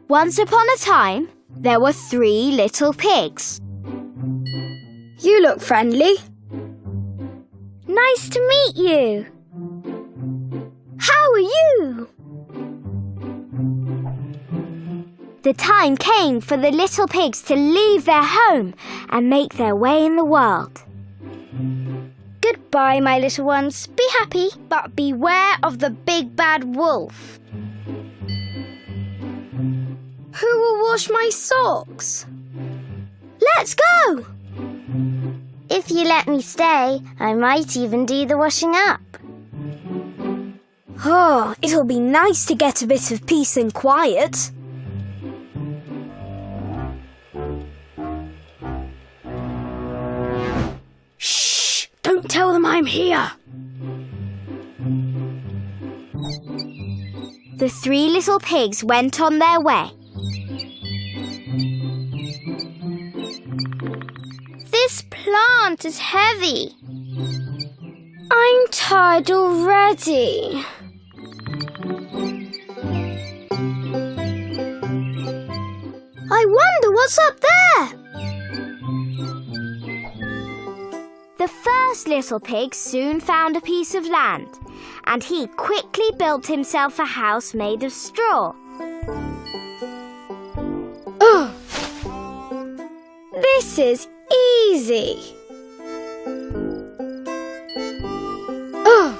Once upon a time, there were 3 little pigs. You look friendly. Nice to meet you. How are you? The time came for the little pigs to leave their home and make their way in the world. Goodbye, my little ones. Be happy, but beware of the big bad wolf. Who will wash my socks? Let's go! If you let me stay, I might even do the washing up. Oh, it'll be nice to get a bit of peace and quiet. Shh! Don't tell them I'm here. The 3 little pigs went on their way. This plant is heavy. I'm tired already. I wonder what's up there. The first little pig soon found a piece of land, and he quickly built himself a house made of straw. Oh, this is easy. Oh,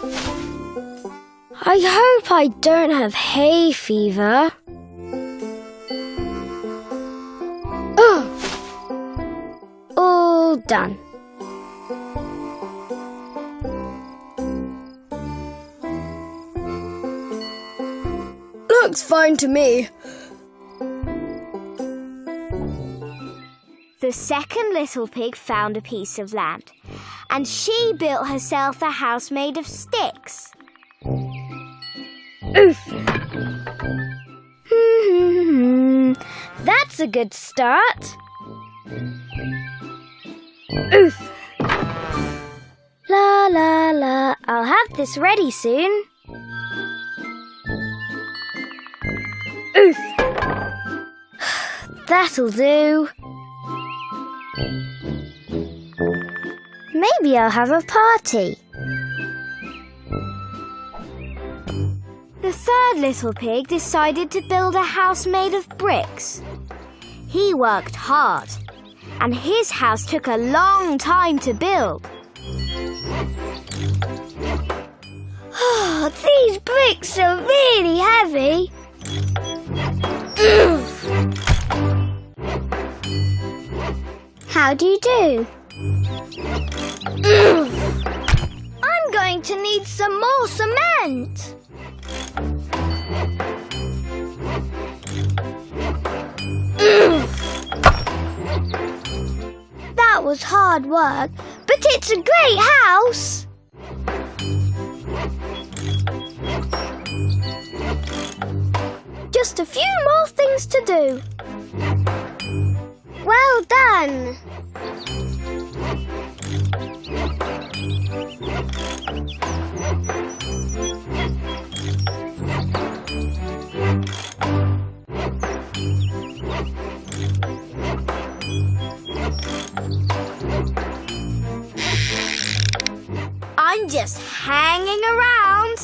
I hope I don't have hay fever. Oh, all done. Looks fine to me. The second little pig found a piece of land, and she built herself a house made of sticks. Oof. That's a good start. Oof. La la la, I'll have this ready soon. Oof. That'll do. Maybe I'll have a party. The third little pig decided to build a house made of bricks. He worked hard, and his house took a long time to build. Oh, these bricks are really heavy. How do you do? I'm going to need some more cement. That was hard work, but it's a great house. Just a few more things to do. Well done. I'm just hanging around.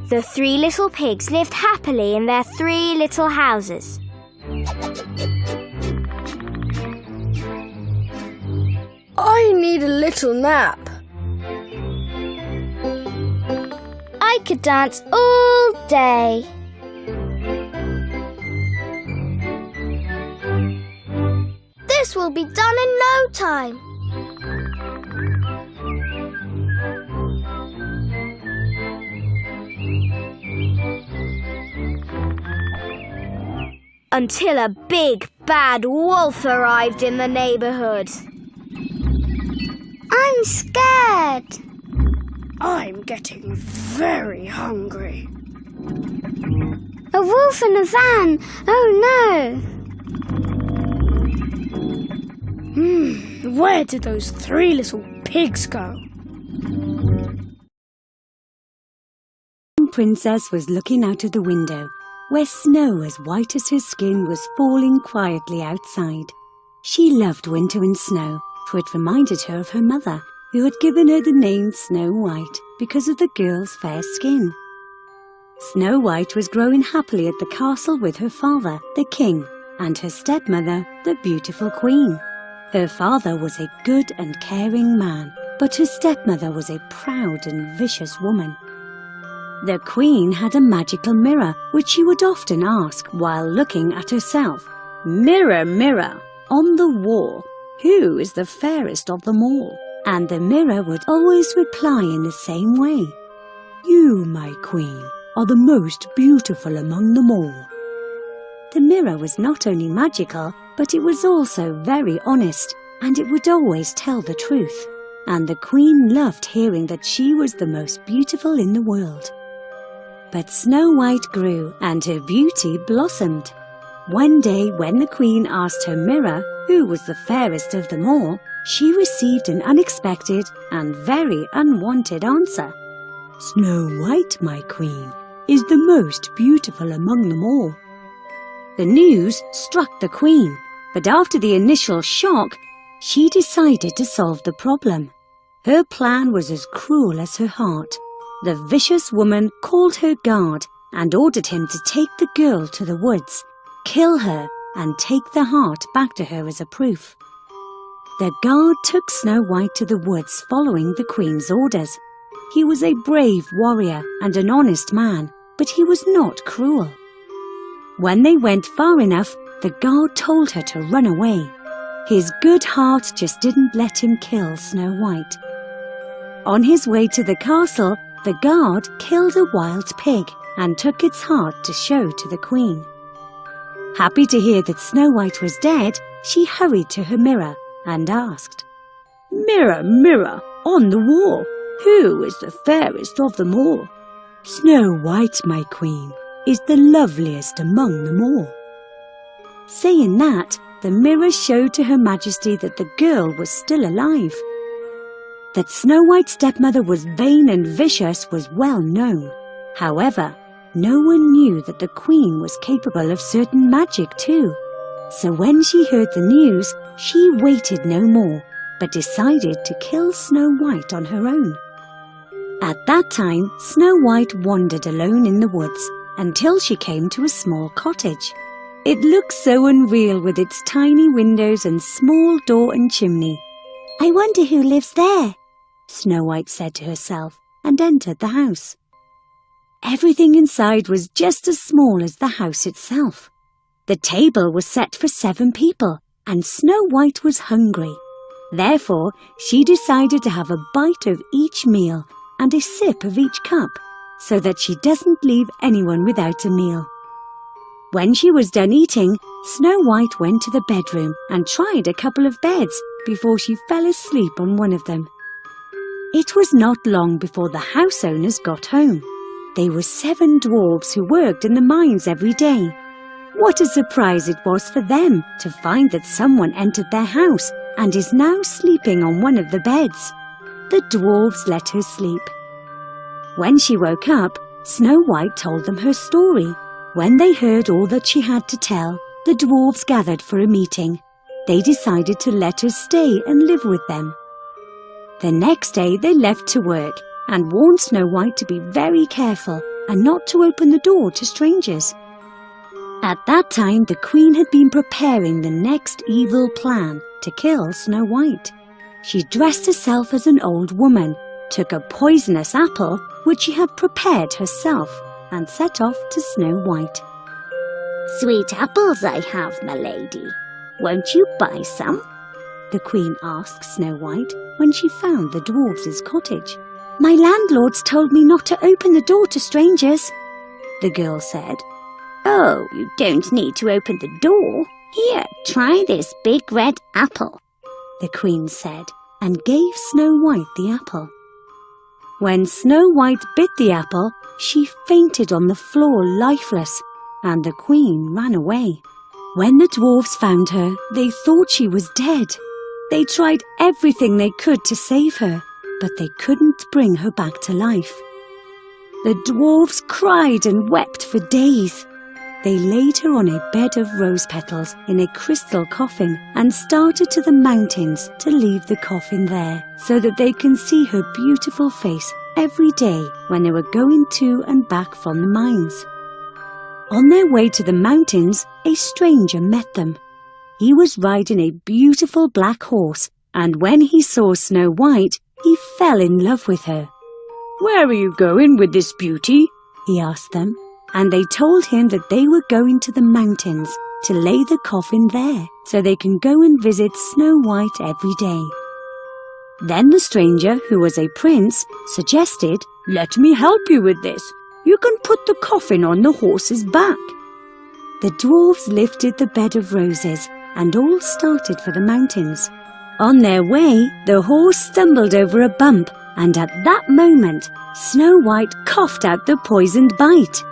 The 3 little pigs lived happily in their 3 little houses. I need a little nap. I could dance all day. This will be done in no time. Until a big bad wolf arrived in the neighborhood. I'm scared. I'm getting very hungry. A wolf in a van! Oh no! Where did those 3 little pigs go? The princess was looking out of the window, where snow as white as her skin was falling quietly outside. She loved winter and snow, for it reminded her of her mother, who had given her the name Snow White because of the girl's fair skin. Snow White was growing happily at the castle with her father, the king, and her stepmother, the beautiful queen. Her father was a good and caring man, but her stepmother was a proud and vicious woman. The queen had a magical mirror, which she would often ask while looking at herself. "Mirror, mirror, on the wall, who is the fairest of them all?" And the mirror would always reply in the same way. "You, my queen, are the most beautiful among them all." The mirror was not only magical, but it was also very honest, and it would always tell the truth. And the queen loved hearing that she was the most beautiful in the world. But Snow White grew, and her beauty blossomed. One day, when the queen asked her mirror who was the fairest of them all, she received an unexpected and very unwanted answer. "Snow White, my queen, is the most beautiful among them all." The news struck the queen, but after the initial shock, she decided to solve the problem. Her plan was as cruel as her heart. The vicious woman called her guard and ordered him to take the girl to the woods, kill her, and take the heart back to her as a proof. The guard took Snow White to the woods following the queen's orders. He was a brave warrior and an honest man, but he was not cruel. When they went far enough, the guard told her to run away. His good heart just didn't let him kill Snow White. On his way to the castle, the guard killed a wild pig and took its heart to show to the queen. Happy to hear that Snow White was dead, she hurried to her mirror and asked, "Mirror, mirror, on the wall, who is the fairest of them all?" "Snow White, my queen, is the loveliest among them all." Saying that, the mirror showed to Her Majesty that the girl was still alive. That Snow White's stepmother was vain and vicious was well known. However, no one knew that the queen was capable of certain magic too. So when she heard the news, she waited no more, but decided to kill Snow White on her own. At that time, Snow White wandered alone in the woods until she came to a small cottage. It looked so unreal with its tiny windows and small door and chimney. "I wonder who lives there," Snow White said to herself, and entered the house. Everything inside was just as small as the house itself. The table was set for 7 people, and Snow White was hungry. Therefore, she decided to have a bite of each meal and a sip of each cup, so that she doesn't leave anyone without a meal. When she was done eating, Snow White went to the bedroom and tried a couple of beds before she fell asleep on one of them. It was not long before the house owners got home. They were 7 dwarves who worked in the mines every day. What a surprise it was for them to find that someone entered their house and is now sleeping on one of the beds. The dwarves let her sleep. When she woke up, Snow White told them her story. When they heard all that she had to tell, the dwarves gathered for a meeting. They decided to let her stay and live with them. The next day they left to work and warned Snow White to be very careful and not to open the door to strangers. At that time the queen had been preparing the next evil plan to kill Snow White. She dressed herself as an old woman, took a poisonous apple which she had prepared herself, and set off to Snow White. "Sweet apples I have, my lady. Won't you buy some?" the queen asked Snow White when she found the dwarves' cottage. "My landlord's told me not to open the door to strangers," the girl said. "Oh, you don't need to open the door. Here, try this big red apple," the queen said, and gave Snow White the apple. When Snow White bit the apple, she fainted on the floor lifeless, and the queen ran away. When the dwarves found her, they thought she was dead. They tried everything they could to save her, but they couldn't bring her back to life. The dwarfs cried and wept for days. They laid her on a bed of rose petals in a crystal coffin and started to the mountains to leave the coffin there so that they can see her beautiful face every day when they were going to and back from the mines. On their way to the mountains, a stranger met them. He was riding a beautiful black horse, and when he saw Snow White, he fell in love with her. "Where are you going with this beauty?" he asked them, and they told him that they were going to the mountains to lay the coffin there so they can go and visit Snow White every day. Then the stranger, who was a prince, suggested, "Let me help you with this. You can put the coffin on the horse's back." The dwarves lifted the bed of roses and all started for the mountains. On their way, the horse stumbled over a bump, and at that moment, Snow White coughed out the poisoned bite.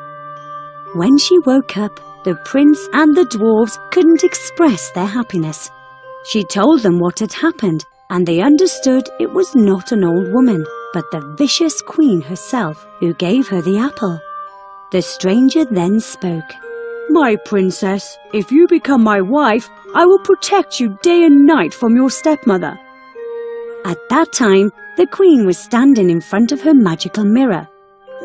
When she woke up, the prince and the dwarves couldn't express their happiness. She told them what had happened, and they understood it was not an old woman, but the vicious queen herself who gave her the apple. The stranger then spoke. "My princess, if you become my wife, I will protect you day and night from your stepmother." At that time, the queen was standing in front of her magical mirror.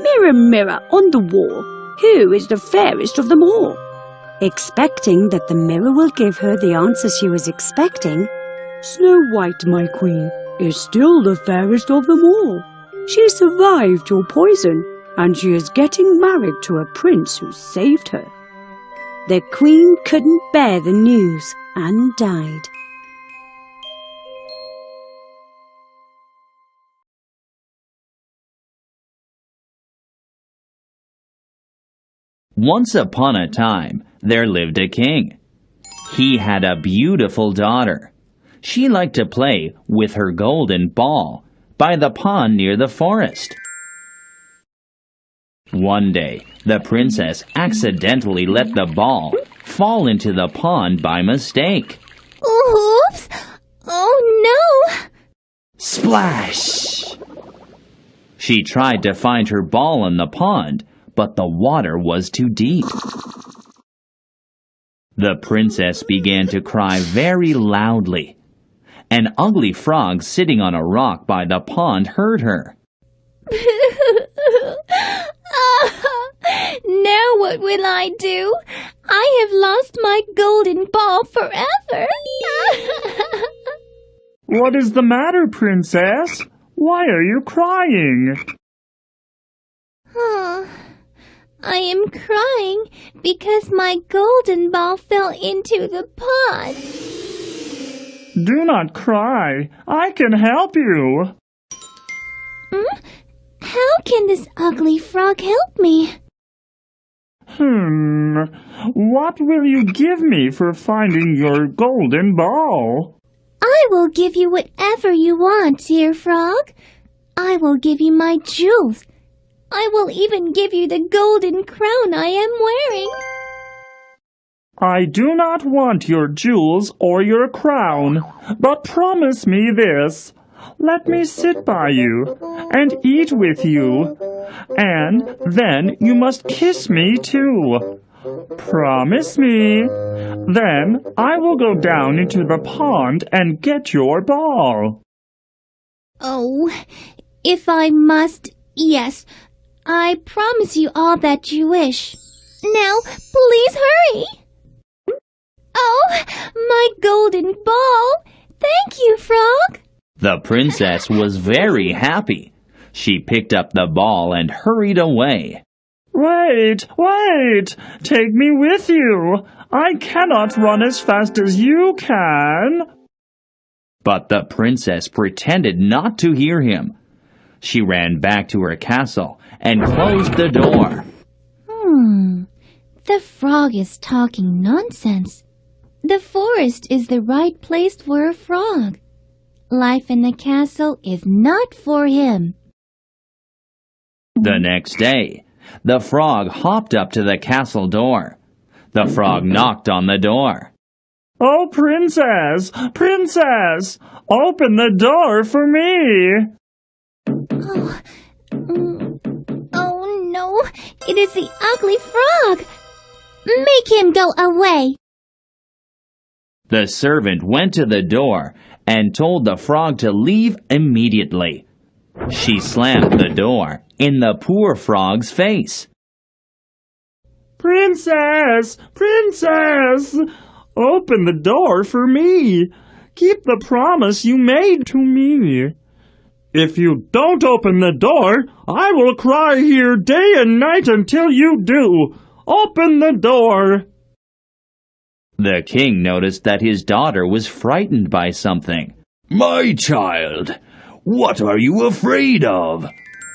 "Mirror, mirror on the wall, who is the fairest of them all?" Expecting that the mirror will give her the answer she was expecting, "Snow White, my queen, is still the fairest of them all. She survived your poison, and she is getting married to a prince who saved her." The queen couldn't bear the news and died. Once upon a time, there lived a king. He had a beautiful daughter. She liked to play with her golden ball by the pond near the forest. One day, the princess accidentally let the ball fall into the pond by mistake. Oops! Oh no! Splash! She tried to find her ball in the pond, but the water was too deep. The princess began to cry very loudly. An ugly frog sitting on a rock by the pond heard her. Now what will I do? I have lost my golden ball forever. What is the matter, princess? Why are you crying? I am crying because my golden ball fell into the pond. Do not cry. I can help you. How can this ugly frog help me? What will you give me for finding your golden ball? I will give you whatever you want, dear frog. I will give you my jewels. I will even give you the golden crown I am wearing. I do not want your jewels or your crown, but promise me this. Let me sit by you and eat with you, and then you must kiss me too. Promise me. Then I will go down into the pond and get your ball. Oh, if I must, yes. I promise you all that you wish. Now, please hurry. Oh, my golden ball. Thank you, Frog. The princess was very happy. She picked up the ball and hurried away. Wait, wait! Take me with you! I cannot run as fast as you can! But the princess pretended not to hear him. She ran back to her castle and closed the door. The frog is talking nonsense. The forest is the right place for a frog. Life in the castle is not for him. The next day, the frog hopped up to the castle door. The frog knocked on the door. Oh, princess, princess, open the door for me. Oh no, it is the ugly frog. Make him go away. The servant went to the door and told the frog to leave immediately. She slammed the door in the poor frog's face. Princess, princess, open the door for me. Keep the promise you made to me. If you don't open the door, I will cry here day and night until you do. Open the door. The king noticed that his daughter was frightened by something. My child, what are you afraid of?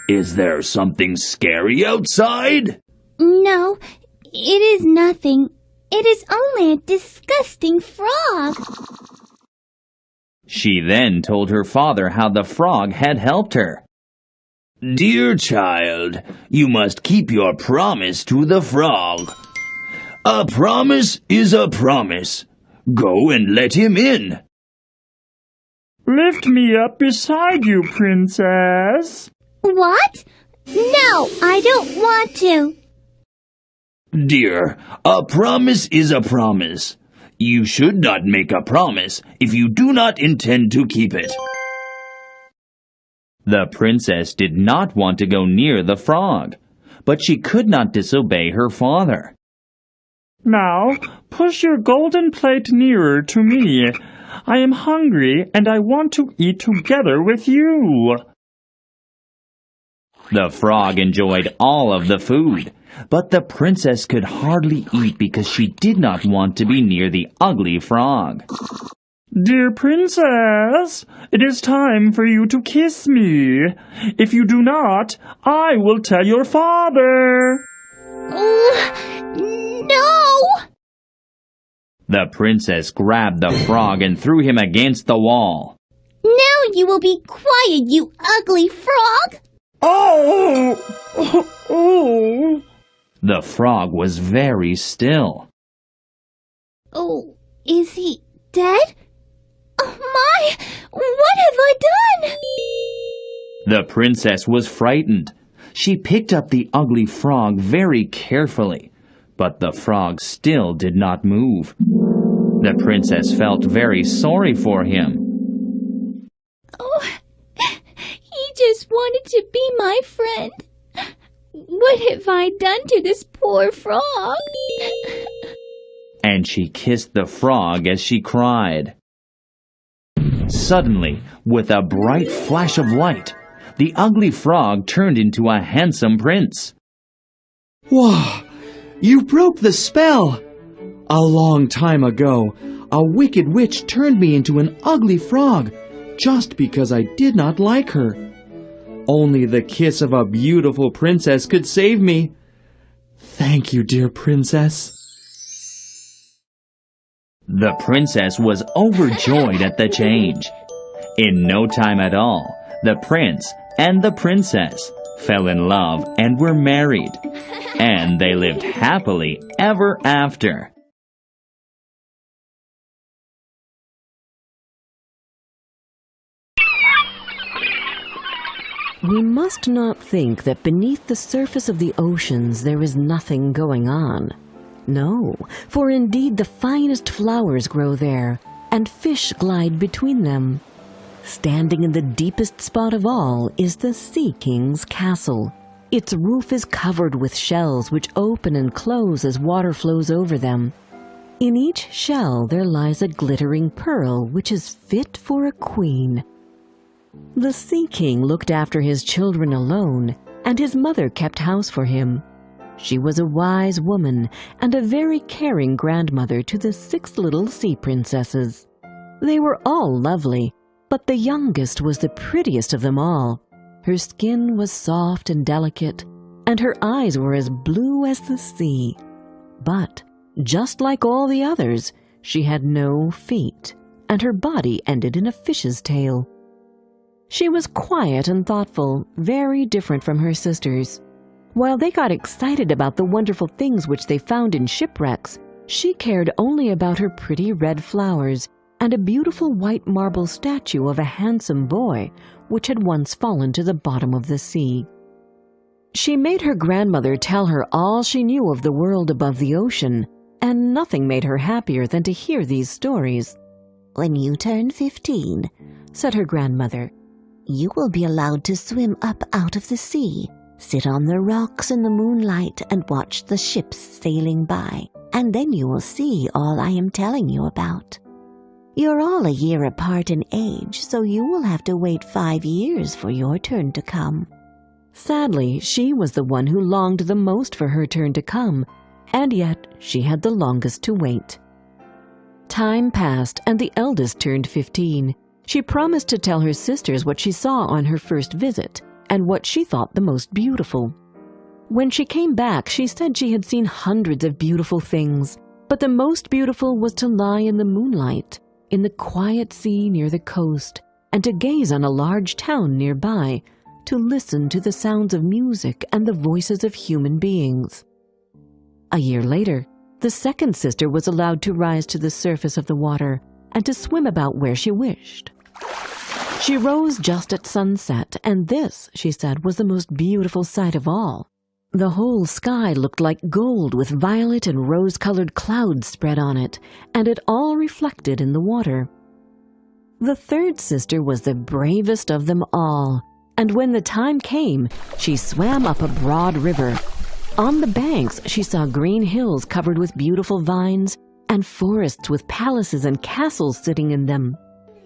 Is there something scary outside? No, it is nothing. It is only a disgusting frog. She then told her father how the frog had helped her. Dear child, you must keep your promise to the frog. A promise is a promise. Go and let him in. Lift me up beside you, princess. What? No, I don't want to. Dear, a promise is a promise. You should not make a promise if you do not intend to keep it. The princess did not want to go near the frog, but she could not disobey her father. Now, push your golden plate nearer to me. I am hungry and I want to eat together with you. The frog enjoyed all of the food, but the princess could hardly eat because she did not want to be near the ugly frog. Dear princess, it is time for you to kiss me. If you do not, I will tell your father. No! The princess grabbed the frog and threw him against the wall. Now you will be quiet, you ugly frog! Oh! Oh! The frog was very still. Oh, is he dead? Oh my! What have I done? The princess was frightened. She picked up the ugly frog very carefully, but the frog still did not move. The princess felt very sorry for him. Oh, he just wanted to be my friend. What have I done to this poor frog? And she kissed the frog as she cried. Suddenly, with a bright flash of light, the ugly frog turned into a handsome prince. Whoa! You broke the spell! A long time ago, a wicked witch turned me into an ugly frog just because I did not like her. Only the kiss of a beautiful princess could save me. Thank you, dear princess. The princess was overjoyed at the change. In no time at all, the prince and the princess fell in love and were married, and they lived happily ever after. We must not think that beneath the surface of the oceans there is nothing going on. No, for indeed the finest flowers grow there, and fish glide between them. Standing in the deepest spot of all is the Sea King's castle. Its roof is covered with shells which open and close as water flows over them. In each shell there lies a glittering pearl which is fit for a queen. The Sea King looked after his children alone, and his mother kept house for him. She was a wise woman and a very caring grandmother to the 6 little sea princesses. They were all lovely, but the youngest was the prettiest of them all. Her skin was soft and delicate, and her eyes were as blue as the sea. But, just like all the others, she had no feet, and her body ended in a fish's tail. She was quiet and thoughtful, very different from her sisters. While they got excited about the wonderful things which they found in shipwrecks, She cared only about her pretty red flowers and a beautiful white marble statue of a handsome boy which had once fallen to the bottom of the sea. She made her grandmother tell her all she knew of the world above the ocean, and nothing made her happier than to hear these stories. "When you turn 15, said her grandmother, "you will be allowed to swim up out of the sea, sit on the rocks in the moonlight and watch the ships sailing by, and then you will see all I am telling you about. You're all a year apart in age, so you will have to wait 5 years for your turn to come." Sadly, she was the one who longed the most for her turn to come, and yet she had the longest to wait. Time passed, and the eldest turned 15. She promised to tell her sisters what she saw on her first visit, and what she thought the most beautiful. When she came back, she said she had seen hundreds of beautiful things, but the most beautiful was to lie in the moonlight, in the quiet sea near the coast, and to gaze on a large town nearby, to listen to the sounds of music and the voices of human beings. A year later, the second sister was allowed to rise to the surface of the water and to swim about where she wished. She rose just at sunset, and this, she said, was the most beautiful sight of all. The whole sky looked like gold with violet and rose-colored clouds spread on it, and it all reflected in the water. The third sister was the bravest of them all, and when the time came, she swam up a broad river. On the banks, she saw green hills covered with beautiful vines, and forests with palaces and castles sitting in them.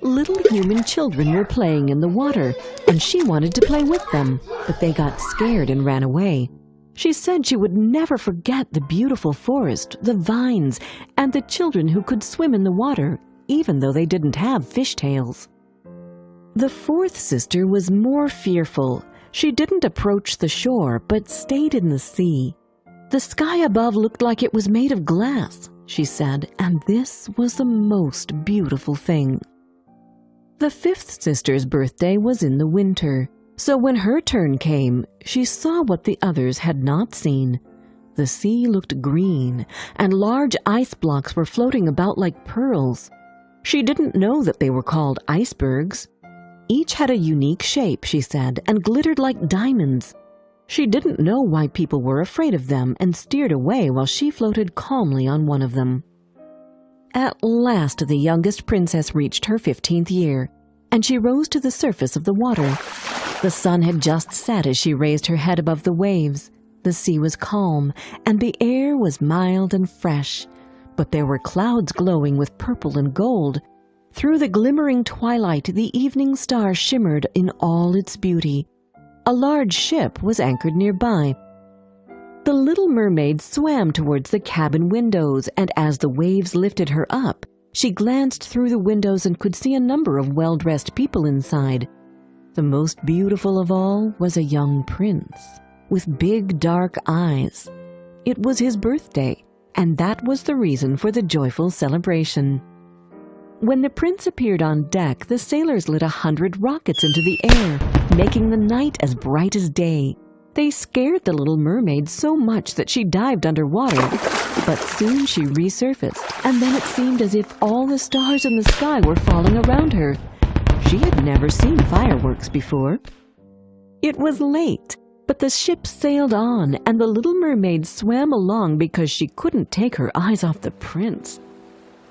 Little human children were playing in the water, and she wanted to play with them, but they got scared and ran away. She said she would never forget the beautiful forest, the vines, and the children who could swim in the water, even though they didn't have fishtails. The fourth sister was more fearful. She didn't approach the shore, but stayed in the sea. The sky above looked like it was made of glass, she said, and this was the most beautiful thing. The fifth sister's birthday was in the winter, so when her turn came, she saw what the others had not seen. The sea looked green, and large ice blocks were floating about like pearls. She didn't know that they were called icebergs. Each had a unique shape, she said, and glittered like diamonds. She didn't know why people were afraid of them and steered away while she floated calmly on one of them. At last the youngest princess reached her 15th year, and she rose to the surface of the water. The sun had just set as she raised her head above the waves. The sea was calm, and the air was mild and fresh, but there were clouds glowing with purple and gold. Through the glimmering twilight, the evening star shimmered in all its beauty. A large ship was anchored nearby. The little mermaid swam towards the cabin windows, and as the waves lifted her up, she glanced through the windows and could see a number of well-dressed people inside. The most beautiful of all was a young prince, with big dark eyes. It was his birthday, and that was the reason for the joyful celebration. When the prince appeared on deck, the sailors lit 100 rockets into the air, making the night as bright as day. They scared the little mermaid so much that she dived underwater, but soon she resurfaced, and then it seemed as if all the stars in the sky were falling around her. She had never seen fireworks before. It was late, but the ship sailed on, and the little mermaid swam along because she couldn't take her eyes off the prince.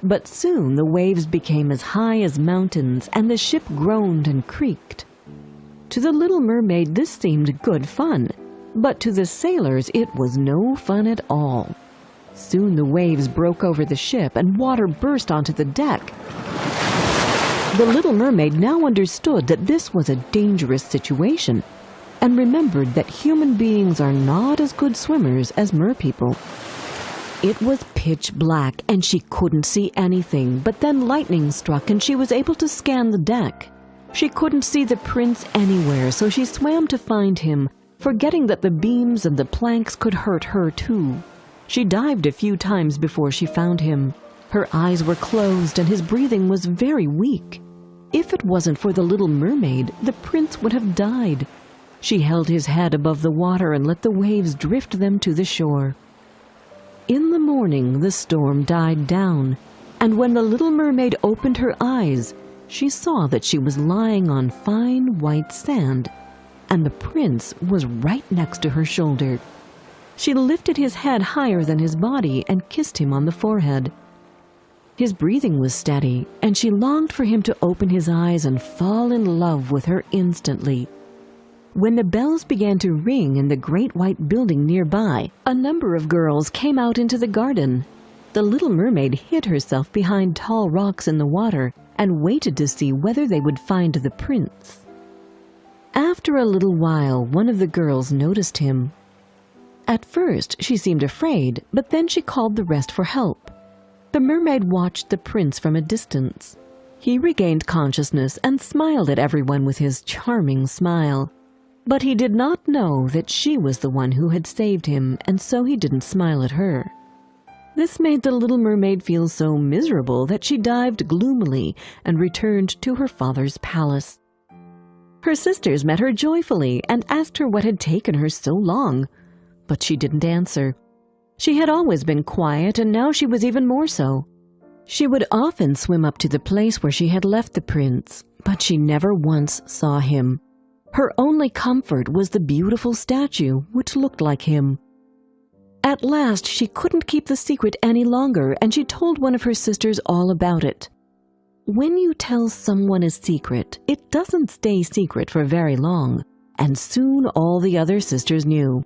But soon the waves became as high as mountains, and the ship groaned and creaked. To the little mermaid this seemed good fun, but to the sailors it was no fun at all. Soon the waves broke over the ship, and water burst onto the deck. The little mermaid now understood that this was a dangerous situation, and remembered that human beings are not as good swimmers as merpeople. It was pitch black, and she couldn't see anything, but then lightning struck and she was able to scan the deck. She couldn't see the prince anywhere, so she swam to find him, forgetting that the beams and the planks could hurt her too. She dived a few times before she found him. Her eyes were closed and his breathing was very weak. If it wasn't for the little mermaid, the prince would have died. She held his head above the water and let the waves drift them to the shore. in the morning the storm died down, and when the little mermaid opened her eyes, she saw that she was lying on fine white sand, and the prince was right next to her shoulder. She lifted his head higher than his body and kissed him on the forehead. His breathing was steady, and she longed for him to open his eyes and fall in love with her instantly. When the bells began to ring in the great white building nearby, a number of girls came out into the garden. The little mermaid hid herself behind tall rocks in the water and waited to see whether they would find the prince. After a little while, one of the girls noticed him. At first, she seemed afraid, but then she called the rest for help. The mermaid watched the prince from a distance. He regained consciousness and smiled at everyone with his charming smile. But he did not know that she was the one who had saved him, and so he didn't smile at her. This made the little mermaid feel so miserable that she dived gloomily and returned to her father's palace. Her sisters met her joyfully and asked her what had taken her so long, but she didn't answer. She had always been quiet, and now she was even more so. She would often swim up to the place where she had left the prince, but she never once saw him. Her only comfort was the beautiful statue, which looked like him. At last, she couldn't keep the secret any longer, and she told one of her sisters all about it. When you tell someone a secret, it doesn't stay secret for very long, and soon all the other sisters knew.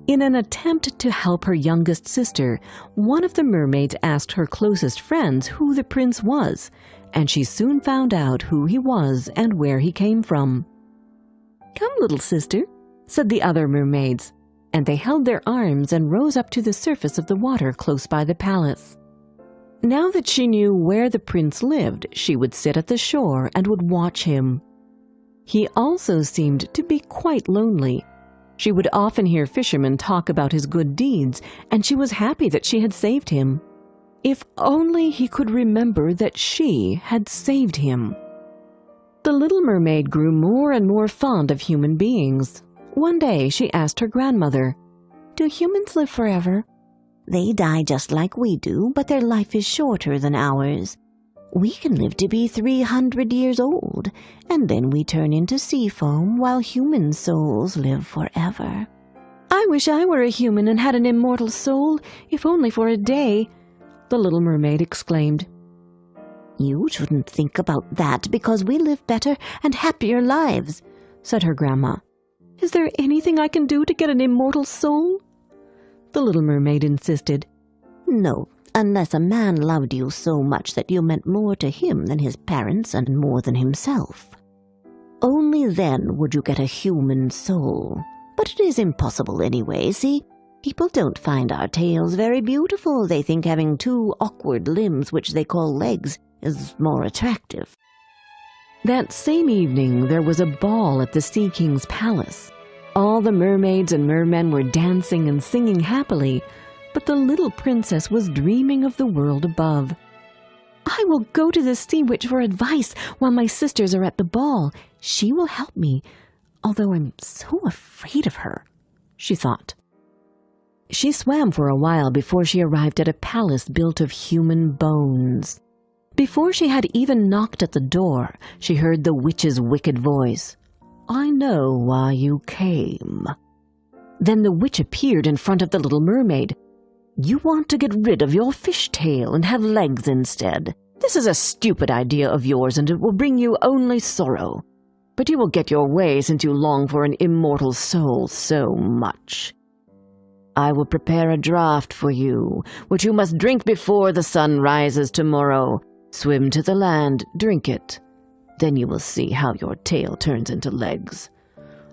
In an attempt to help her youngest sister, one of the mermaids asked her closest friends who the prince was, and she soon found out who he was and where he came from. "Come, little sister," said the other mermaids, and they held their arms and rose up to the surface of the water close by the palace. Now that she knew where the prince lived, she would sit at the shore and would watch him. He also seemed to be quite lonely. She would often hear fishermen talk about his good deeds, and she was happy that she had saved him. If only he could remember that she had saved him. The little mermaid grew more and more fond of human beings. One day she asked her grandmother, "Do humans live forever?" They die just like we do, but their life is shorter than ours. We can live to be 300 years old, and then we turn into sea foam while human souls live forever. "I wish I were a human and had an immortal soul, if only for a day," the little mermaid exclaimed. "You shouldn't think about that because we live better and happier lives," said her grandma. "Is there anything I can do to get an immortal soul?" the little mermaid insisted. "No, unless a man loved you so much that you meant more to him than his parents and more than himself. Only then would you get a human soul. But it is impossible anyway, see? People don't find our tails very beautiful. They think having two awkward limbs, which they call legs, is more attractive." That same evening there was a ball at the Sea King's palace. All the mermaids and mermen were dancing and singing happily, but the little princess was dreaming of the world above. "I will go to the sea witch for advice while my sisters are at the ball. She will help me, although I'm so afraid of her," she thought. She swam for a while before she arrived at a palace built of human bones. Before she had even knocked at the door, she heard the witch's wicked voice. "I know why you came." Then the witch appeared in front of the little mermaid. "You want to get rid of your fish tail and have legs instead. This is a stupid idea of yours, and it will bring you only sorrow. But you will get your way since you long for an immortal soul so much. I will prepare a draught for you, which you must drink before the sun rises tomorrow. Swim to the land, drink it. Then you will see how your tail turns into legs.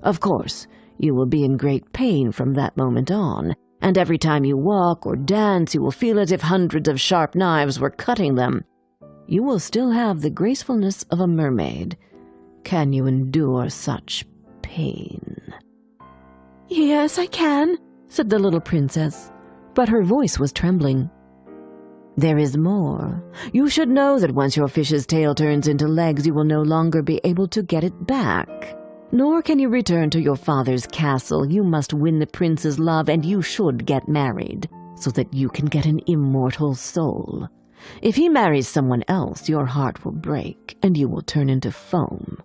Of course, you will be in great pain from that moment on, and every time you walk or dance you will feel as if hundreds of sharp knives were cutting them. You will still have the gracefulness of a mermaid. Can you endure such pain?" "Yes, I can," said the little princess, but her voice was trembling. "There is more. You should know that once your fish's tail turns into legs, you will no longer be able to get it back. Nor can you return to your father's castle. You must win the prince's love, and you should get married. so that you can get an immortal soul. If he marries someone else, your heart will break, and you will turn into foam.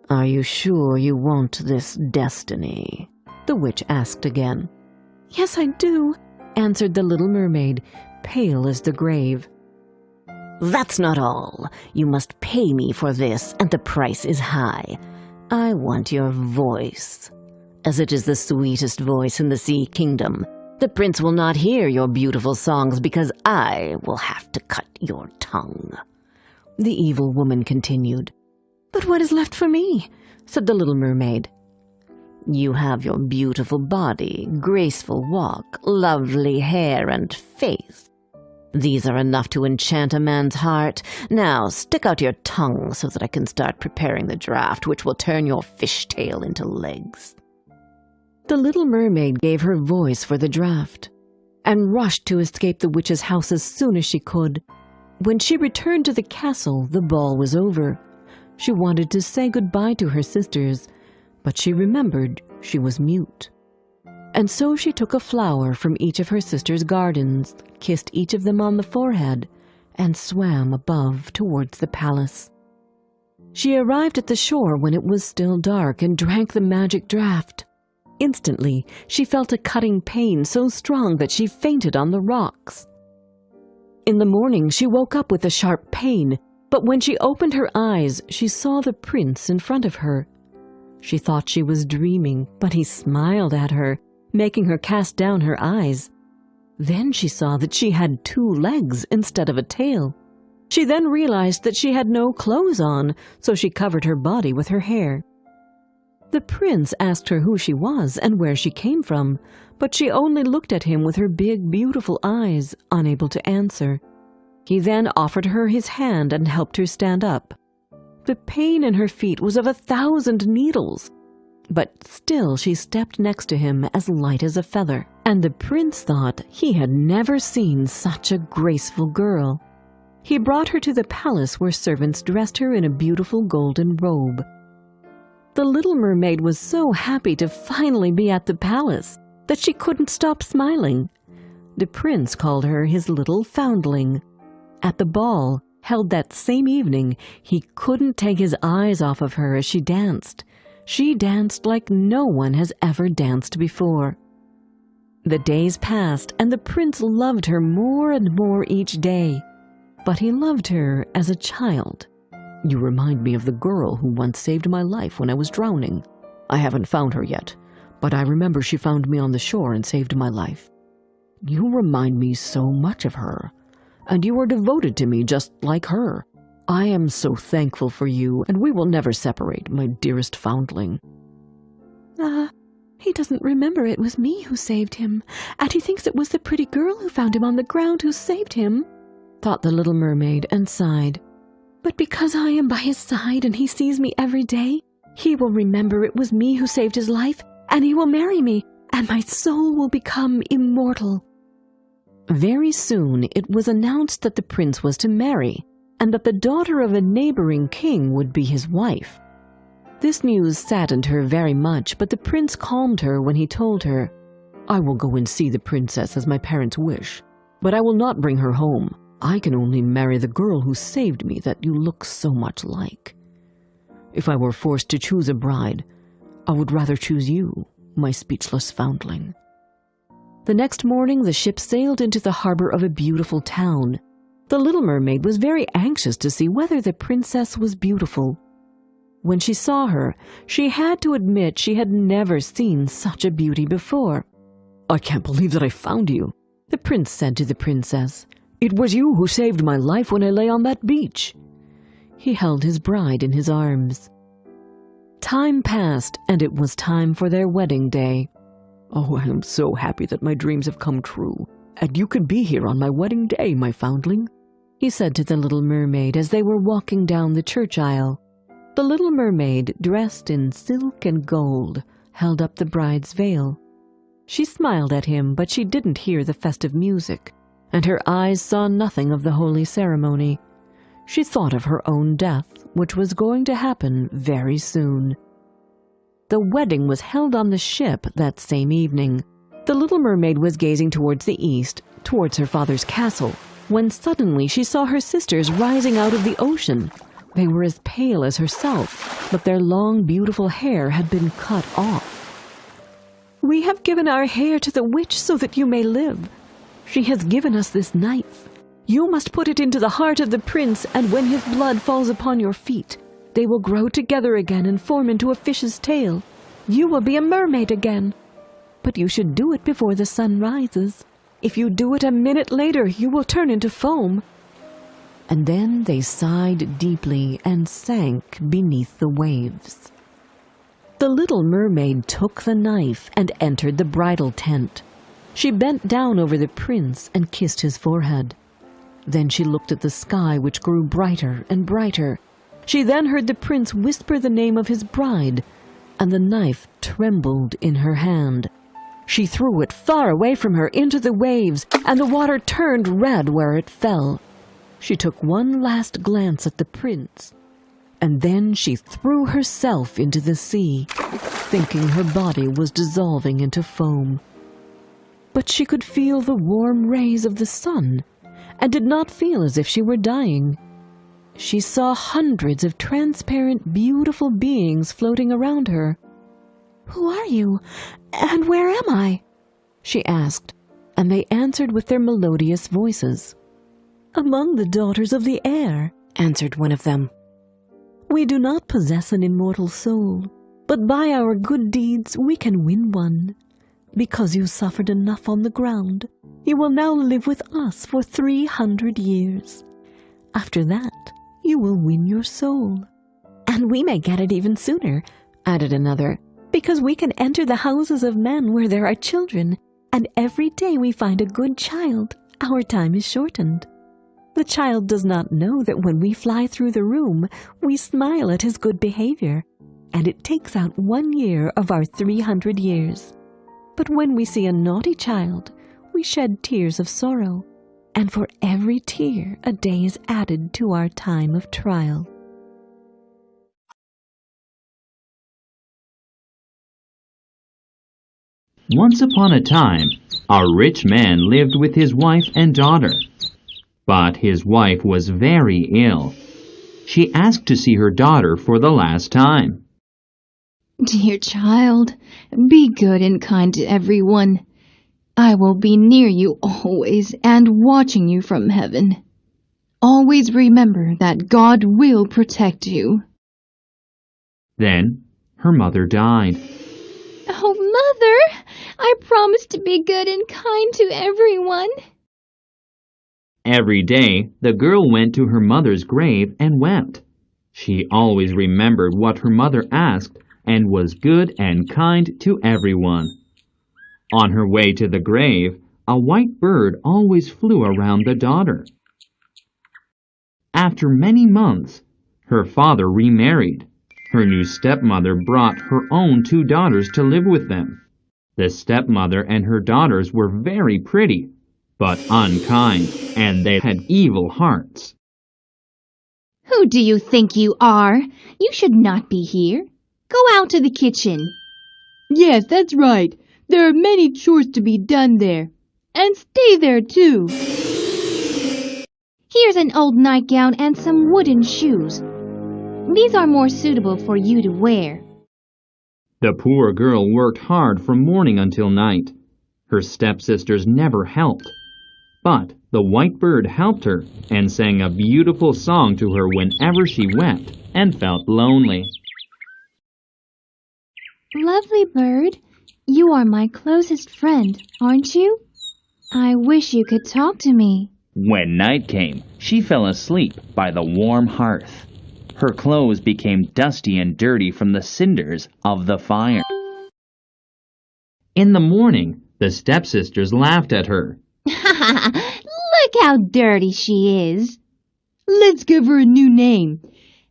Are you sure you want this destiny? The witch asked again. Yes, I do, answered the little mermaid, pale as the grave. That's not all. You must pay me for this, and the price is high. I want your voice. As it is the sweetest voice in the Sea Kingdom, the prince will not hear your beautiful songs because I will have to cut your tongue. The evil woman continued. But what is left for me? Said the little mermaid. You have your beautiful body, graceful walk, lovely hair and face. These are enough to enchant a man's heart. Now stick out your tongue so that I can start preparing the draft which will turn your fishtail into legs. The little mermaid gave her voice for the draft and rushed to escape the witch's house as soon as she could. When she returned to the castle, the ball was over. She wanted to say goodbye to her sisters, but she remembered she was mute. And so she took a flower from each of her sisters' gardens, kissed each of them on the forehead, and swam above towards the palace. She arrived at the shore when it was still dark and drank the magic draught. Instantly, she felt a cutting pain so strong that she fainted on the rocks. In the morning, she woke up with a sharp pain, but when she opened her eyes, she saw the prince in front of her. She thought she was dreaming, but he smiled at her, making her cast down her eyes. Then she saw that she had 2 legs instead of a tail. She then realized that she had no clothes on, so she covered her body with her hair. The prince asked her who she was and where she came from, but she only looked at him with her big, beautiful eyes, unable to answer. He then offered her his hand and helped her stand up. The pain in her feet was of 1,000 needles, but still she stepped next to him as light as a feather, and the prince thought he had never seen such a graceful girl. He brought her to the palace where servants dressed her in a beautiful golden robe. The little mermaid was so happy to finally be at the palace that she couldn't stop smiling. The prince called her his little foundling. At the ball, held that same evening, he couldn't take his eyes off of her as she danced. She danced like no one has ever danced before. The days passed, and the prince loved her more and more each day. But he loved her as a child. You remind me of the girl who once saved my life when I was drowning. I haven't found her yet, but I remember she found me on the shore and saved my life. You remind me so much of her, and you are devoted to me just like her. I am so thankful for you, and we will never separate, my dearest foundling. He doesn't remember it was me who saved him, and he thinks it was the pretty girl who found him on the ground who saved him, thought the little mermaid and sighed. But because I am by his side and he sees me every day, he will remember it was me who saved his life, and he will marry me, and my soul will become immortal. Very soon it was announced that the prince was to marry, and that the daughter of a neighboring king would be his wife. This news saddened her very much, but the prince calmed her when he told her, I will go and see the princess as my parents wish, but I will not bring her home. I can only marry the girl who saved me that you look so much like. If I were forced to choose a bride, I would rather choose you, my speechless foundling. The next morning the ship sailed into the harbor of a beautiful town. The little mermaid was very anxious to see whether the princess was beautiful. When she saw her, she had to admit she had never seen such a beauty before. I can't believe that I found you, the prince said to the princess. It was you who saved my life when I lay on that beach. He held his bride in his arms. Time passed, and it was time for their wedding day. Oh, I am so happy that my dreams have come true, and you can be here on my wedding day, my foundling, he said to the little mermaid as they were walking down the church aisle. The little mermaid, dressed in silk and gold, held up the bride's veil. She smiled at him, but she didn't hear the festive music, and her eyes saw nothing of the holy ceremony. She thought of her own death, which was going to happen very soon. The wedding was held on the ship that same evening. The little mermaid was gazing towards the east, towards her father's castle, when suddenly she saw her sisters rising out of the ocean. They were as pale as herself, but their long, beautiful hair had been cut off. "We have given our hair to the witch so that you may live. She has given us this knife. You must put it into the heart of the prince, and when his blood falls upon your feet, they will grow together again and form into a fish's tail. You will be a mermaid again. But you should do it before the sun rises. If you do it a minute later, you will turn into foam." And then they sighed deeply and sank beneath the waves. The little mermaid took the knife and entered the bridal tent. She bent down over the prince and kissed his forehead. Then she looked at the sky, which grew brighter and brighter. She then heard the prince whisper the name of his bride, and the knife trembled in her hand. She threw it far away from her into the waves, and the water turned red where it fell. She took one last glance at the prince, and then she threw herself into the sea, thinking her body was dissolving into foam. But she could feel the warm rays of the sun, and did not feel as if she were dying. She saw hundreds of transparent, beautiful beings floating around her. "Who are you, and where am I?" she asked, and they answered with their melodious voices. "Among the daughters of the air," answered one of them. "We do not possess an immortal soul, but by our good deeds we can win one. Because you suffered enough on the ground, you will now live with us for 300 years. After that, you will win your soul." "And we may get it even sooner," added another, "because we can enter the houses of men where there are children, and every day we find a good child, our time is shortened. The child does not know that when we fly through the room, we smile at his good behavior, and it takes out 1 year of our 300 years. But when we see a naughty child, we shed tears of sorrow, and for every tear a day is added to our time of trial." Once upon a time, a rich man lived with his wife and daughter. But his wife was very ill. She asked to see her daughter for the last time. "Dear child, be good and kind to everyone. I will be near you always and watching you from heaven. Always remember that God will protect you." Then her mother died. "Oh, Mother, I promise to be good and kind to everyone." Every day, the girl went to her mother's grave and wept. She always remembered what her mother asked and was good and kind to everyone. On her way to the grave, a white bird always flew around the daughter. After many months, her father remarried. Her new stepmother brought her own 2 daughters to live with them. The stepmother and her daughters were very pretty, but unkind, and they had evil hearts. "Who do you think you are? You should not be here. Go out to the kitchen." "Yes, that's right. There are many chores to be done there. And stay there, too." "Here's an old nightgown and some wooden shoes. These are more suitable for you to wear." The poor girl worked hard from morning until night. Her stepsisters never helped. But the white bird helped her and sang a beautiful song to her whenever she wept and felt lonely. "Lovely bird, you are my closest friend, aren't you? I wish you could talk to me." When night came, she fell asleep by the warm hearth. Her clothes became dusty and dirty from the cinders of the fire. In the morning, the stepsisters laughed at her. "Look how dirty she is." Let's give her a new name.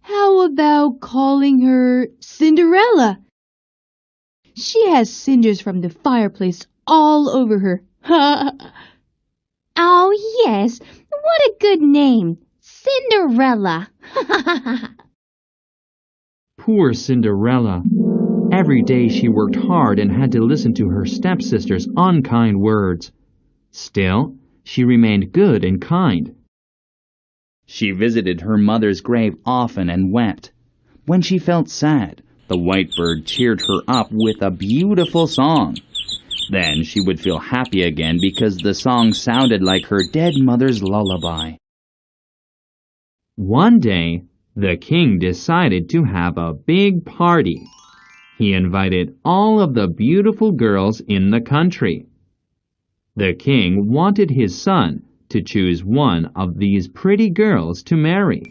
How about calling her Cinderella? She has cinders from the fireplace all over her. "Oh, yes, what a good name, Cinderella." Poor Cinderella. Every day she worked hard and had to listen to her stepsister's unkind words. Still, she remained good and kind. She visited her mother's grave often and wept. When she felt sad, the white bird cheered her up with a beautiful song. Then she would feel happy again because the song sounded like her dead mother's lullaby. One day, the king decided to have a big party. He invited all of the beautiful girls in the country. The king wanted his son to choose one of these pretty girls to marry.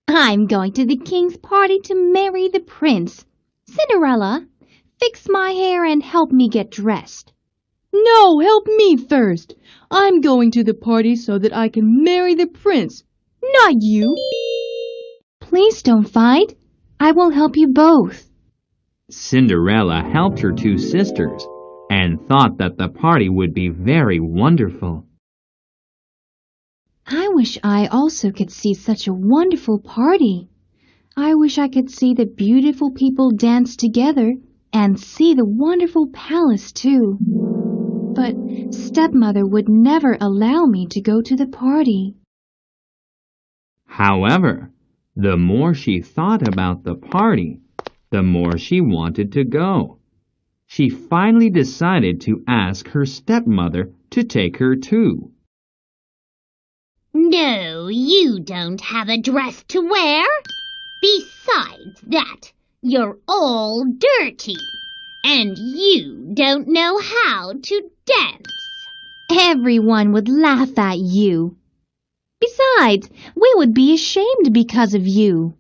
I'm going to the king's party to marry the prince. Cinderella, fix my hair and help me get dressed. No, help me first. I'm going to the party so that I can marry the prince, not you. Please don't fight. I will help you both. Cinderella helped her two sisters and thought that the party would be very wonderful. I wish I also could see such a wonderful party. I wish I could see the beautiful people dance together and see the wonderful palace too. But stepmother would never allow me to go to the party. However, the more she thought about the party, the more she wanted to go. She finally decided to ask her stepmother to take her too. No, you don't have a dress to wear. Besides that, you're all dirty, and you don't know how to dance. Everyone would laugh at you. Besides, we would be ashamed because of you.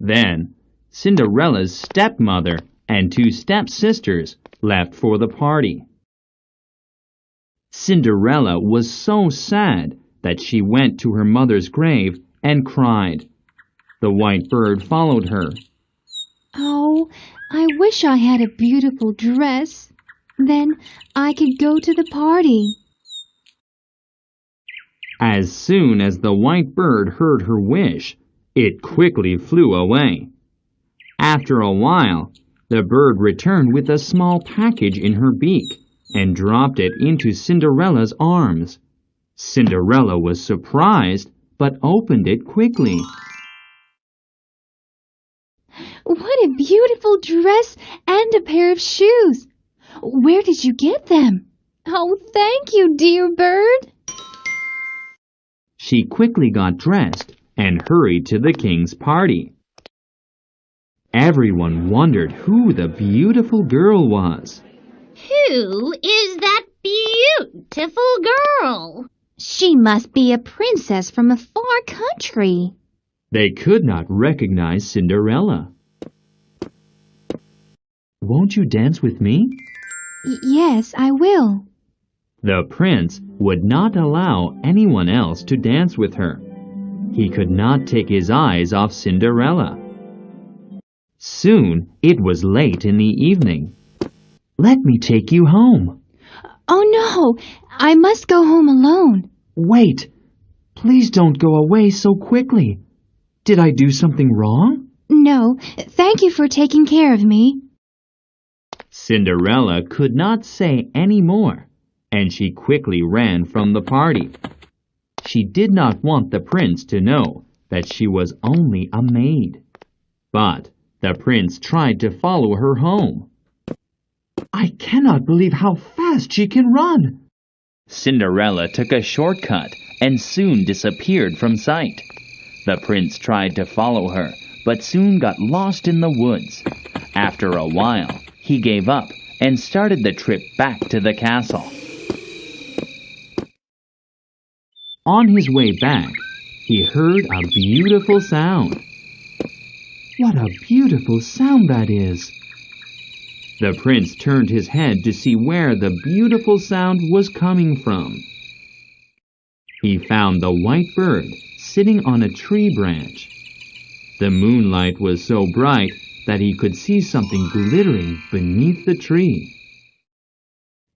Then, Cinderella's stepmother and two stepsisters left for the party. Cinderella was so sad that she went to her mother's grave and cried. The white bird followed her. Oh, I wish I had a beautiful dress. Then I could go to the party. As soon as the white bird heard her wish, it quickly flew away. After a while, the bird returned with a small package in her beak and dropped it into Cinderella's arms. Cinderella was surprised, but opened it quickly. What a beautiful dress and a pair of shoes. Where did you get them? Oh, thank you, dear bird. She quickly got dressed and hurried to the king's party. Everyone wondered who the beautiful girl was. Who is that beautiful girl? She must be a princess from a far country. They could not recognize Cinderella. Won't you dance with me? Yes, I will. The prince would not allow anyone else to dance with her. He could not take his eyes off Cinderella. Soon it was late in the evening. Let me take you home. Oh no, I must go home alone. Wait, please don't go away so quickly. Did I do something wrong? No, thank you for taking care of me. Cinderella could not say any more, and she quickly ran from the party. She did not want the prince to know that she was only a maid. But the prince tried to follow her home. I cannot believe how fast she can run. Cinderella took a shortcut and soon disappeared from sight. The prince tried to follow her, but soon got lost in the woods. After a while, he gave up and started the trip back to the castle. On his way back, he heard a beautiful sound. What a beautiful sound that is! The prince turned his head to see where the beautiful sound was coming from. He found the white bird sitting on a tree branch. The moonlight was so bright that he could see something glittering beneath the tree.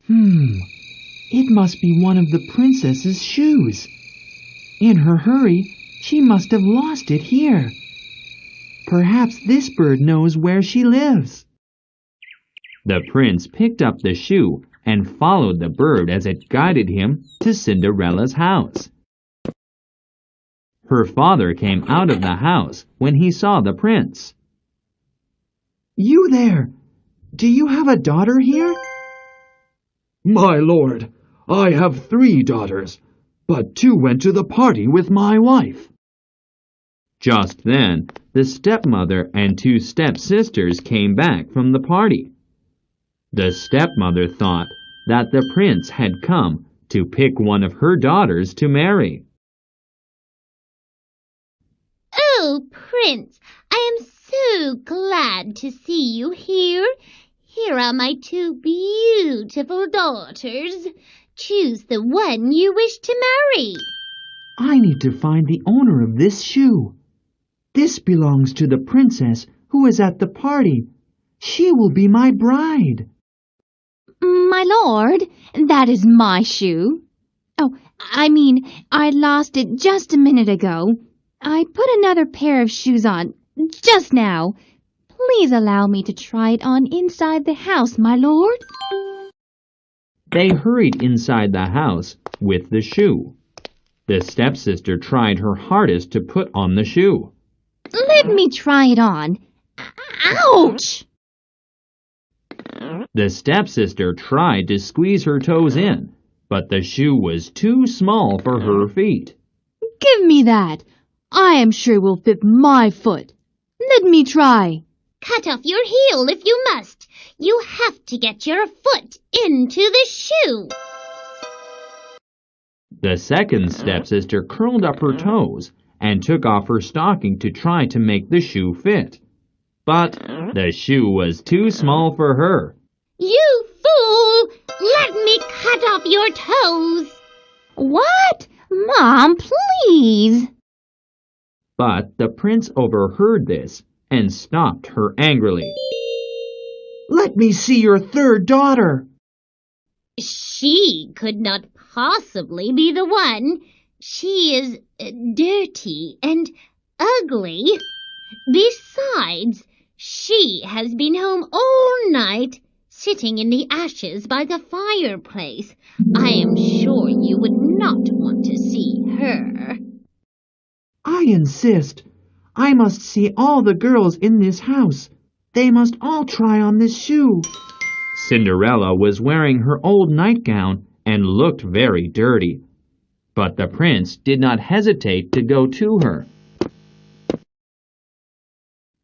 It must be one of the princess's shoes. In her hurry, she must have lost it here. Perhaps this bird knows where she lives. The prince picked up the shoe and followed the bird as it guided him to Cinderella's house. Her father came out of the house when he saw the prince. You there! Do you have a daughter here? My lord, I have 3 daughters, but 2 went to the party with my wife. Just then, the stepmother and 2 stepsisters came back from the party. The stepmother thought that the prince had come to pick one of her daughters to marry. Oh, Prince, I am so glad to see you here. Here are my 2 beautiful daughters. Choose the one you wish to marry. I need to find the owner of this shoe. This belongs to the princess who is at the party. She will be my bride. My lord, that is my shoe. Oh, I lost it just a minute ago. I put another pair of shoes on just now. Please allow me to try it on inside the house, my lord. They hurried inside the house with the shoe. The stepsister tried her hardest to put on the shoe. Let me try it on. Ouch! The stepsister tried to squeeze her toes in, but the shoe was too small for her feet. Give me that. I am sure it will fit my foot. Let me try. Cut off your heel if you must. You have to get your foot into the shoe. The second stepsister curled up her toes and took off her stocking to try to make the shoe fit. But the shoe was too small for her. You fool! Let me cut off your toes. What? Mom, please. But the prince overheard this and stopped her angrily. Let me see your 3rd daughter. She could not possibly be the one. She is dirty and ugly. Besides, she has been home all night, sitting in the ashes by the fireplace. I am sure you would not want to see her. I insist. I must see all the girls in this house. They must all try on this shoe. Cinderella was wearing her old nightgown and looked very dirty. But the prince did not hesitate to go to her.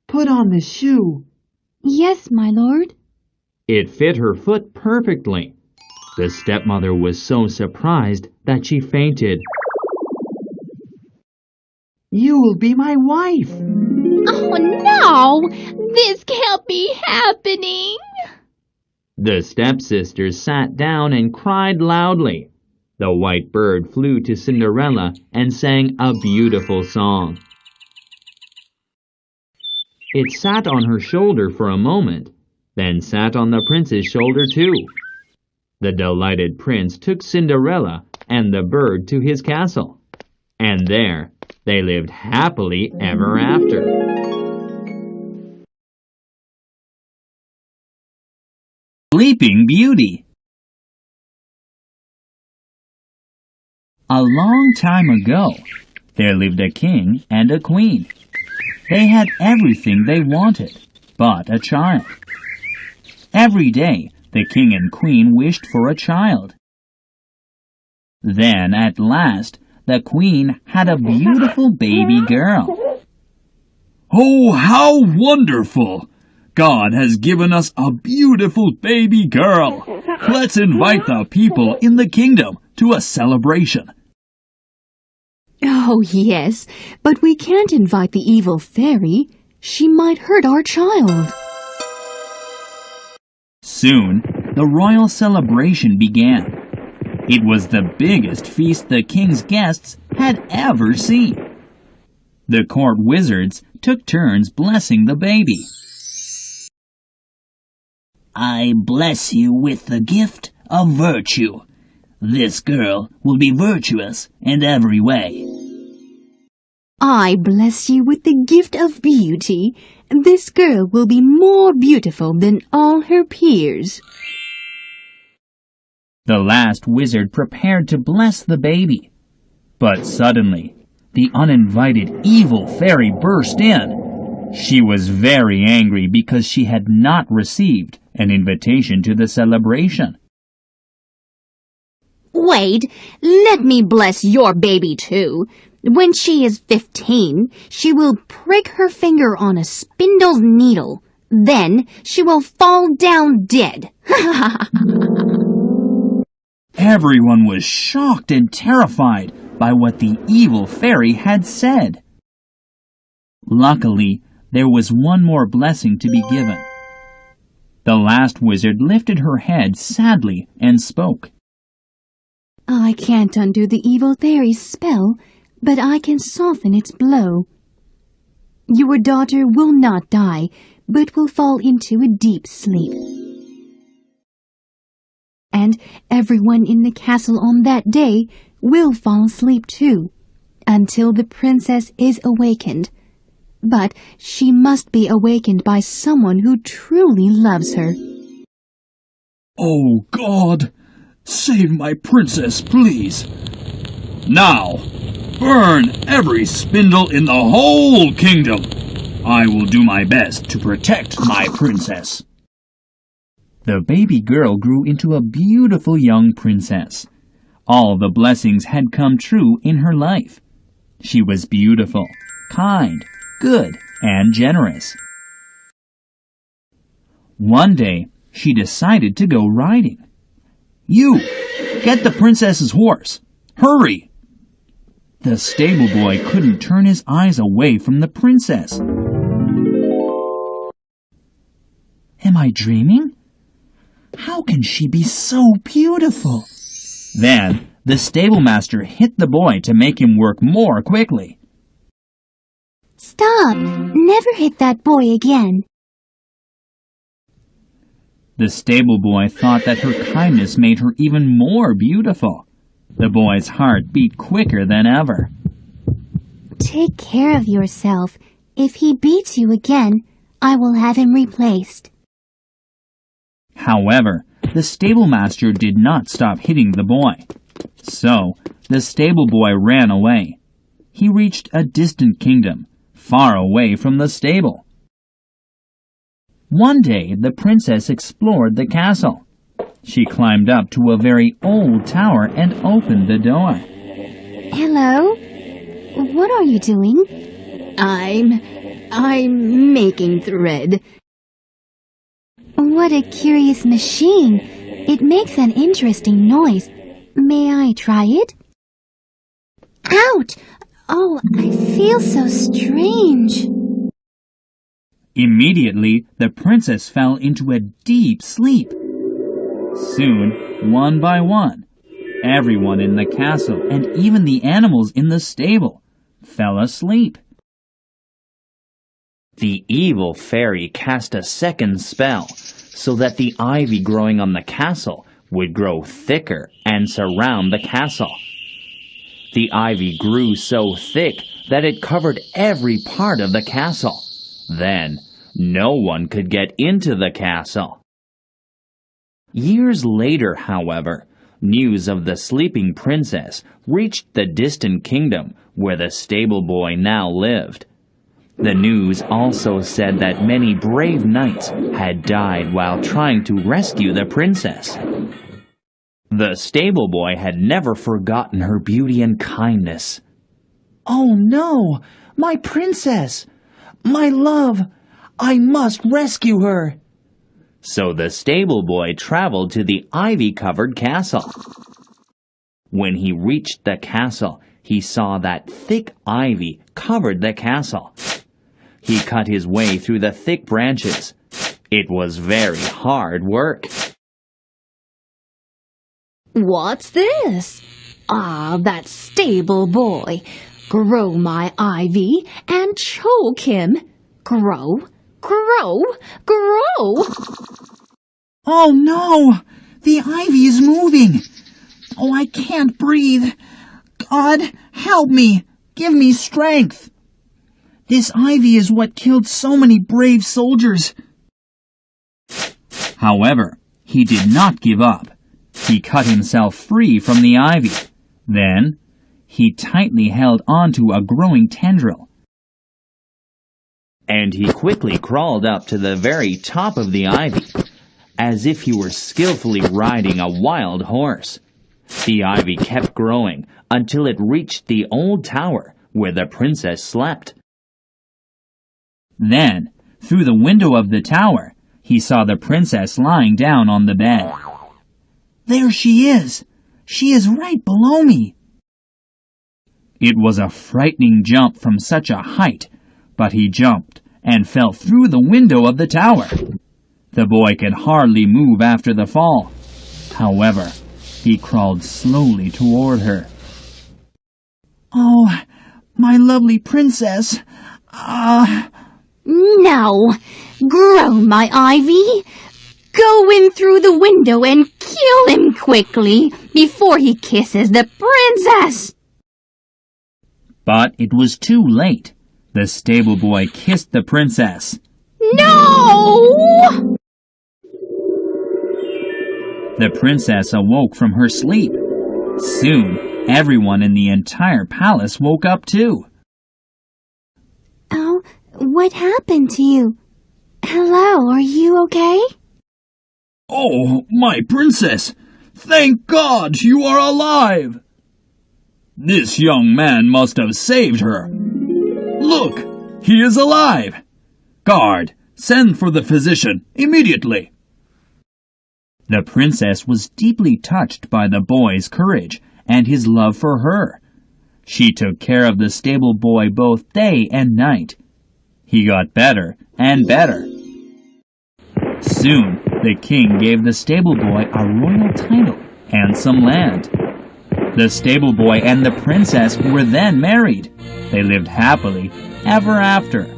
Put on this shoe. Yes, my lord. It fit her foot perfectly. The stepmother was so surprised that she fainted. You will be my wife. Oh, no! This can't be happening! The stepsisters sat down and cried loudly. The white bird flew to Cinderella and sang a beautiful song. It sat on her shoulder for a moment, then sat on the prince's shoulder too. The delighted prince took Cinderella and the bird to his castle, and there they lived happily ever after. Sleeping Beauty. A long time ago, there lived a king and a queen. They had everything they wanted, but a child. Every day, the king and queen wished for a child. Then, at last, the queen had a beautiful baby girl. Oh, how wonderful! God has given us a beautiful baby girl. Let's invite the people in the kingdom to a celebration. Oh, yes, but we can't invite the evil fairy. She might hurt our child. Soon, the royal celebration began. It was the biggest feast the king's guests had ever seen. The court wizards took turns blessing the baby. I bless you with the gift of virtue. This girl will be virtuous in every way. I bless you with the gift of beauty. This girl will be more beautiful than all her peers. The last wizard prepared to bless the baby. But suddenly, the uninvited evil fairy burst in. She was very angry because she had not received an invitation to the celebration. Wait, let me bless your baby too. When she is 15, she will prick her finger on a spindle's needle. Then she will fall down dead. Everyone was shocked and terrified by what the evil fairy had said. Luckily, there was one more blessing to be given. The last wizard lifted her head sadly and spoke. I can't undo the evil fairy's spell, but I can soften its blow. Your daughter will not die, but will fall into a deep sleep. And everyone in the castle on that day will fall asleep too, until the princess is awakened. But she must be awakened by someone who truly loves her. Oh, God! Save my princess, please! Now, burn every spindle in the whole kingdom! I will do my best to protect my princess. The baby girl grew into a beautiful young princess. All the blessings had come true in her life. She was beautiful, kind, good, and generous. One day, she decided to go riding. You, get the princess's horse. Hurry! The stable boy couldn't turn his eyes away from the princess. Am I dreaming? How can she be so beautiful? Then the stable master hit the boy to make him work more quickly. Stop! Never hit that boy again. The stable boy thought that her kindness made her even more beautiful. The boy's heart beat quicker than ever. Take care of yourself. If he beats you again, I will have him replaced. However, the stable master did not stop hitting the boy. So, the stable boy ran away. He reached a distant kingdom, far away from the stable. One day, the princess explored the castle. She climbed up to a very old tower and opened the door. Hello? What are you doing? I'm making thread. What a curious machine. It makes an interesting noise. May I try it? Ouch! Oh, I feel so strange. Immediately, the princess fell into a deep sleep. Soon, one by one, everyone in the castle and even the animals in the stable fell asleep. The evil fairy cast a second spell so that the ivy growing on the castle would grow thicker and surround the castle. The ivy grew so thick that it covered every part of the castle. Then, no one could get into the castle. Years later, however, news of the sleeping princess reached the distant kingdom where the stable boy now lived. The news also said that many brave knights had died while trying to rescue the princess. The stable boy had never forgotten her beauty and kindness. "Oh no! My princess! My love! I must rescue her!" So the stable boy traveled to the ivy-covered castle. When he reached the castle, he saw that thick ivy covered the castle. He cut his way through the thick branches. It was very hard work. What's this? Ah, that stable boy. Grow my ivy and choke him. Grow, grow, grow. Oh no! The ivy is moving! Oh, I can't breathe! God, help me! Give me strength! This ivy is what killed so many brave soldiers. However, he did not give up. He cut himself free from the ivy. Then, he tightly held onto a growing tendril. And he quickly crawled up to the very top of the ivy, as if he were skillfully riding a wild horse. The ivy kept growing until it reached the old tower where the princess slept. Then, through the window of the tower, he saw the princess lying down on the bed. There she is! She is right below me! It was a frightening jump from such a height, but he jumped and fell through the window of the tower. The boy could hardly move after the fall. However, he crawled slowly toward her. Oh, my lovely princess! Now, grow, my ivy. Go in through the window and kill him quickly before he kisses the princess. But it was too late. The stable boy kissed the princess. No! The princess awoke from her sleep. Soon, everyone in the entire palace woke up too. Oh, what happened to you? Hello, are you okay? Oh, my princess! Thank God you are alive! This young man must have saved her. Look, he is alive! Guard, send for the physician immediately. The princess was deeply touched by the boy's courage and his love for her. She took care of the stable boy both day and night. He got better and better. Soon, the king gave the stable boy a royal title and some land. The stable boy and the princess were then married. They lived happily ever after.